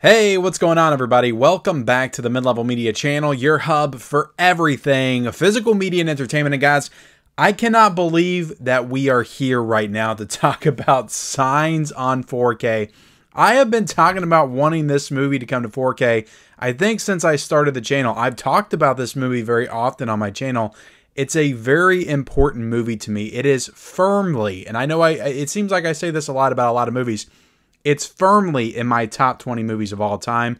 Hey, what's going on, everybody? Welcome back to the Mid-Level Media channel, your hub for everything physical media and entertainment. And guys, I cannot believe that we are here right now to talk about Signs on 4K. I have been talking about wanting this movie to come to 4K, I think, since I started the channel. I've talked about this movie very often on my channel. It's a very important movie to me. It is firmly, and I know it seems like I say this a lot about a lot of movies, it's firmly in my top 20 movies of all time.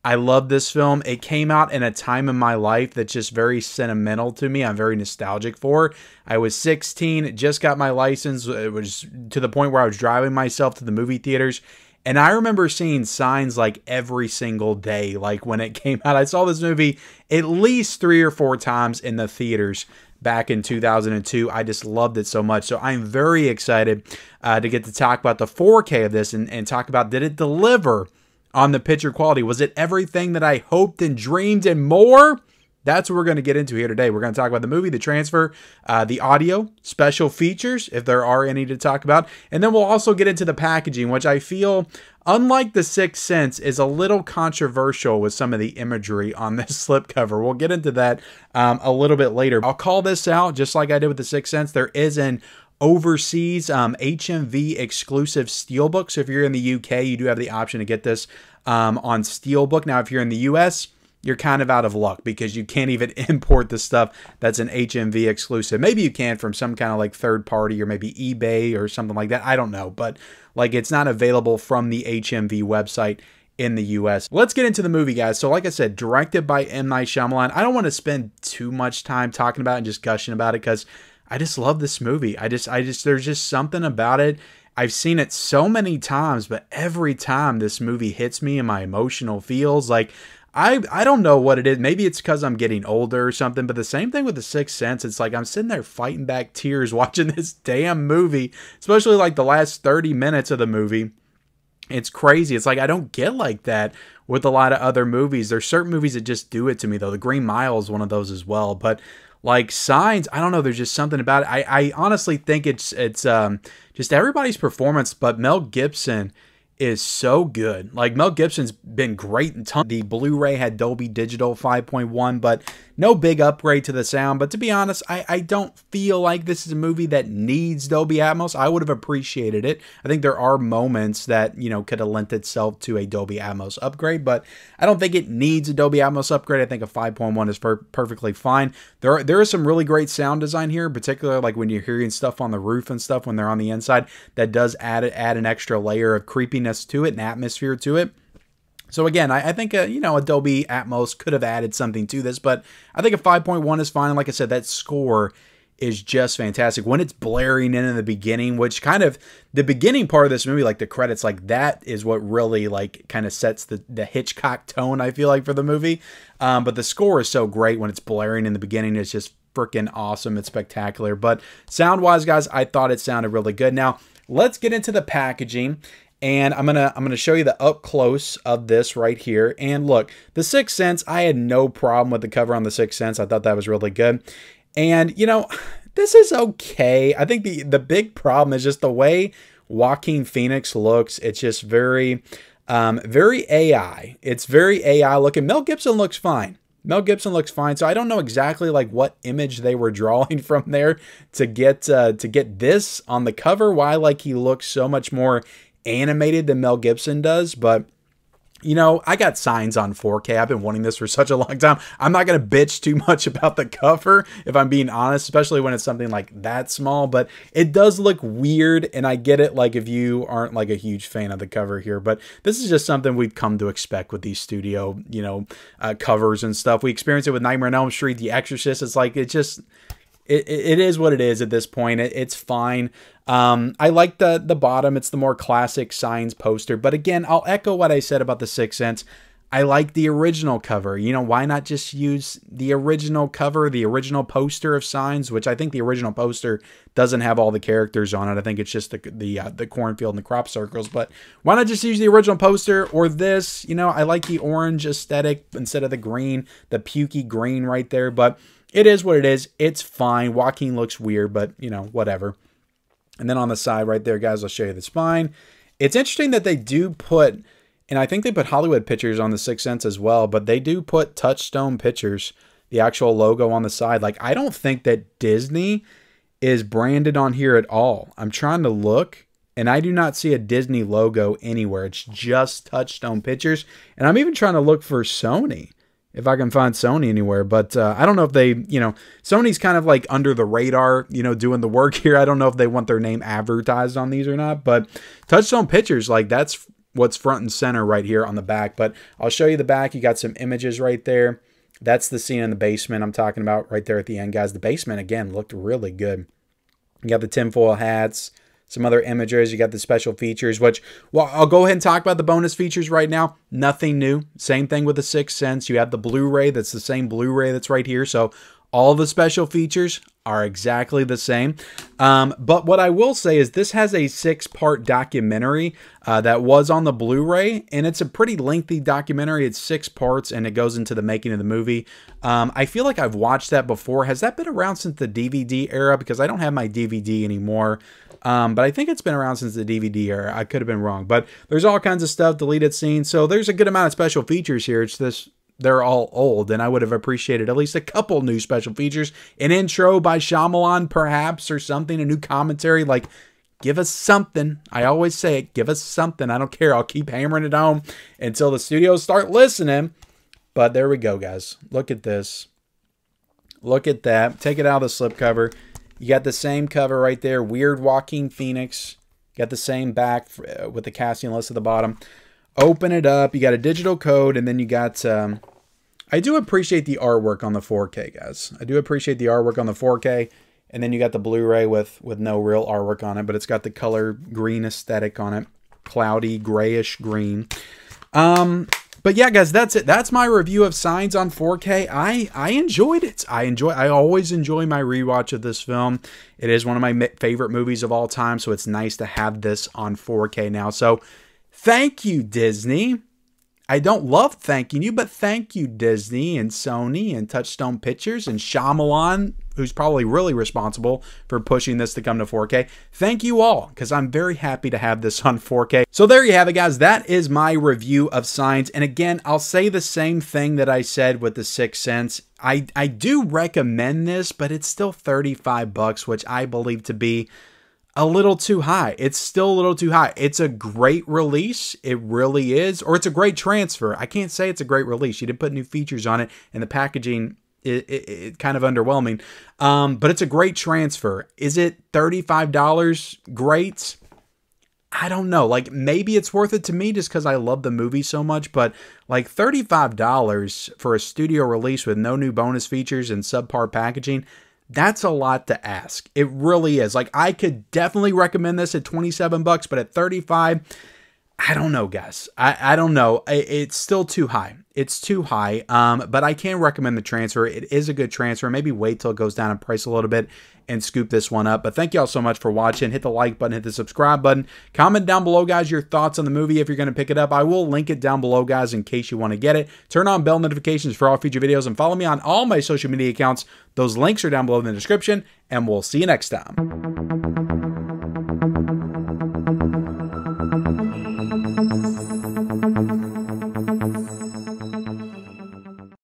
I love this film. It came out in a time in my life that's just very sentimental to me. I'm very nostalgic for. I was 16, just got my license. It was to the point where I was driving myself to the movie theaters. And I remember seeing Signs like every single day. Like when it came out, I saw this movie at least 3 or 4 times in the theaters back in 2002. I just loved it so much. So I'm very excited to get to talk about the 4K of this and talk about, did it deliver on the picture quality? Was it everything that I hoped and dreamed and more? That's what we're going to get into here today. We're going to talk about the movie, the transfer, the audio, special features, if there are any to talk about. And then we'll also get into the packaging, which I feel, unlike The Sixth Sense, is a little controversial with some of the imagery on this slipcover. We'll get into that a little bit later. I'll call this out just like I did with The Sixth Sense. There is an overseas HMV exclusive Steelbook. So if you're in the UK, you do have the option to get this on Steelbook. Now, if you're in the US, you're kind of out of luck because you can't even import the stuff that's an HMV exclusive. Maybe you can from some kind of like third party or maybe eBay or something like that. I don't know, but like it's not available from the HMV website in the US. Let's get into the movie, guys. So like I said, directed by M. Night Shyamalan. I don't want to spend too much time talking about it and just gushing about it because I just love this movie. There's just something about it. I've seen it so many times, but every time this movie hits me in my emotional feels, like I don't know what it is. Maybe it's because I'm getting older or something, but the same thing with The Sixth Sense. It's like I'm sitting there fighting back tears watching this damn movie, especially like the last 30 minutes of the movie. It's crazy. It's like I don't get like that with a lot of other movies. There's certain movies that just do it to me, though. The Green Mile is one of those as well. But like Signs, I don't know. There's just something about it. I honestly think it's just everybody's performance, but Mel Gibson is so good. Like Mel Gibson's been great in tons. The Blu-ray had Dolby Digital 5.1, but no big upgrade to the sound. But to be honest, I don't feel like this is a movie that needs Dolby Atmos. I would have appreciated it. I think there are moments that, you know, could have lent itself to a Dolby Atmos upgrade, but I don't think it needs a Dolby Atmos upgrade. I think a 5.1 is perfectly fine. There is some really great sound design here, particularly like when you're hearing stuff on the roof and stuff when they're on the inside. That does add an extra layer of creepiness to it and atmosphere to it. So again, I think you know, a Dolby Atmos could have added something to this, but I think a 5.1 is fine. And like I said, that score is just fantastic when it's blaring in the beginning, which kind of the beginning part of this movie, like the credits, like that is what really like kind of sets the Hitchcock tone, I feel like, for the movie. But the score is so great when it's blaring in the beginning. It's just freaking awesome. It's spectacular. But sound wise, guys, I thought it sounded really good. Now let's get into the packaging. And I'm gonna show you the up close of this right here. And look, The Sixth Sense, I had no problem with the cover on The Sixth Sense. I thought that was really good. And you know, this is okay. I think the big problem is just the way Joaquin Phoenix looks. It's just very AI. It's very AI looking. Mel Gibson looks fine. Mel Gibson looks fine. So I don't know exactly like what image they were drawing from there to get this on the cover. Why like he looks so much more animated than Mel Gibson does. But you know, I got Signs on 4K. I've been wanting this for such a long time. I'm not going to bitch too much about the cover, if I'm being honest, especially when it's something like that small, but it does look weird. And I get it, like if you aren't like a huge fan of the cover here, but this is just something we've come to expect with these studio, you know, covers and stuff. We experienced it with Nightmare on Elm Street, The Exorcist. It's like, it is what it is at this point. It's fine. I like the bottom. It's the more classic Signs poster. But again, I'll echo what I said about The Sixth Sense. I like the original cover. You know, why not just use the original cover, the original poster of Signs, which I think the original poster doesn't have all the characters on it. I think it's just the cornfield and the crop circles. But why not just use the original poster or this? You know, I like the orange aesthetic instead of the green, the pukey green right there. But it is what it is. It's fine. Joaquin looks weird, but, you know, whatever. And then on the side right there, guys, I'll show you the spine. It's interesting that they do put And I think they put Hollywood Pictures on the Sixth Sense as well, but they do put Touchstone Pictures, the actual logo on the side. Like, I don't think that Disney is branded on here at all. I'm trying to look, and I do not see a Disney logo anywhere. It's just Touchstone Pictures. And I'm even trying to look for Sony, if I can find Sony anywhere. But I don't know if they, Sony's kind of like under the radar, doing the work here. I don't know if they want their name advertised on these or not. But Touchstone Pictures, like, that's what's front and center right here on the back. But I'll show you the back. You got some images right there. That's the scene in the basement I'm talking about right there at the end, guys. The basement, again, looked really good. You got the tinfoil hats, some other images. You got the special features, which, well, I'll go ahead and talk about the bonus features right now. Nothing new. Same thing with the Sixth Sense. You have the Blu-ray. That's the same Blu-ray that's right here. So all the special features are exactly the same. But what I will say is this has a 6-part documentary that was on the Blu-ray, and it's a pretty lengthy documentary. It's 6 parts, and it goes into the making of the movie. I feel like I've watched that before. Has that been around since the DVD era? Because I don't have my DVD anymore. But I think it's been around since the DVD era. I could have been wrong. But there's all kinds of stuff, deleted scenes. So there's a good amount of special features here. It's this... They're all old, and I would have appreciated at least a couple new special features. An intro by Shyamalan, perhaps, or something, a new commentary. Like, give us something. I always say it, give us something. I don't care. I'll keep hammering it home until the studios start listening. But there we go, guys. Look at this. Look at that. Take it out of the slipcover. You got the same cover right there. Weird Joaquin Phoenix. Got the same back with the casting list at the bottom. Open it up. You got a digital code, and then you got... I do appreciate the artwork on the 4K, guys. I do appreciate the artwork on the 4K. And then you got the Blu-ray with no real artwork on it, but it's got the color green aesthetic on it. Cloudy, grayish green. But yeah, guys, that's it. That's my review of Signs on 4K. I enjoyed it. I always enjoy my rewatch of this film. It is one of my favorite movies of all time, so it's nice to have this on 4K now. So thank you, Disney. I don't love thanking you, but thank you, Disney and Sony and Touchstone Pictures and Shyamalan, who's probably really responsible for pushing this to come to 4K. Thank you all, because I'm very happy to have this on 4K. So there you have it, guys. That is my review of Signs. And again, I'll say the same thing that I said with the Sixth Sense. I do recommend this, but it's still $35, which I believe to be a little too high. It's still a little too high. It's a great release. It really is. Or it's a great transfer. I can't say it's a great release. You didn't put new features on it, and the packaging it kind of underwhelming. But it's a great transfer. Is it $35 great? I don't know. Like, maybe it's worth it to me just because I love the movie so much. But like $35 for a studio release with no new bonus features and subpar packaging, that's a lot to ask. It really is. Like, I could definitely recommend this at $27, but at $35, I don't know, guys. I don't know. It's still too high. It's too high. But I can recommend the transfer. It is a good transfer. Maybe wait till it goes down in price a little bit and scoop this one up. But thank you all so much for watching. Hit the like button, hit the subscribe button. Comment down below, guys, your thoughts on the movie if you're going to pick it up. I will link it down below, guys, in case you want to get it. Turn on bell notifications for all future videos and follow me on all my social media accounts. Those links are down below in the description, and we'll see you next time.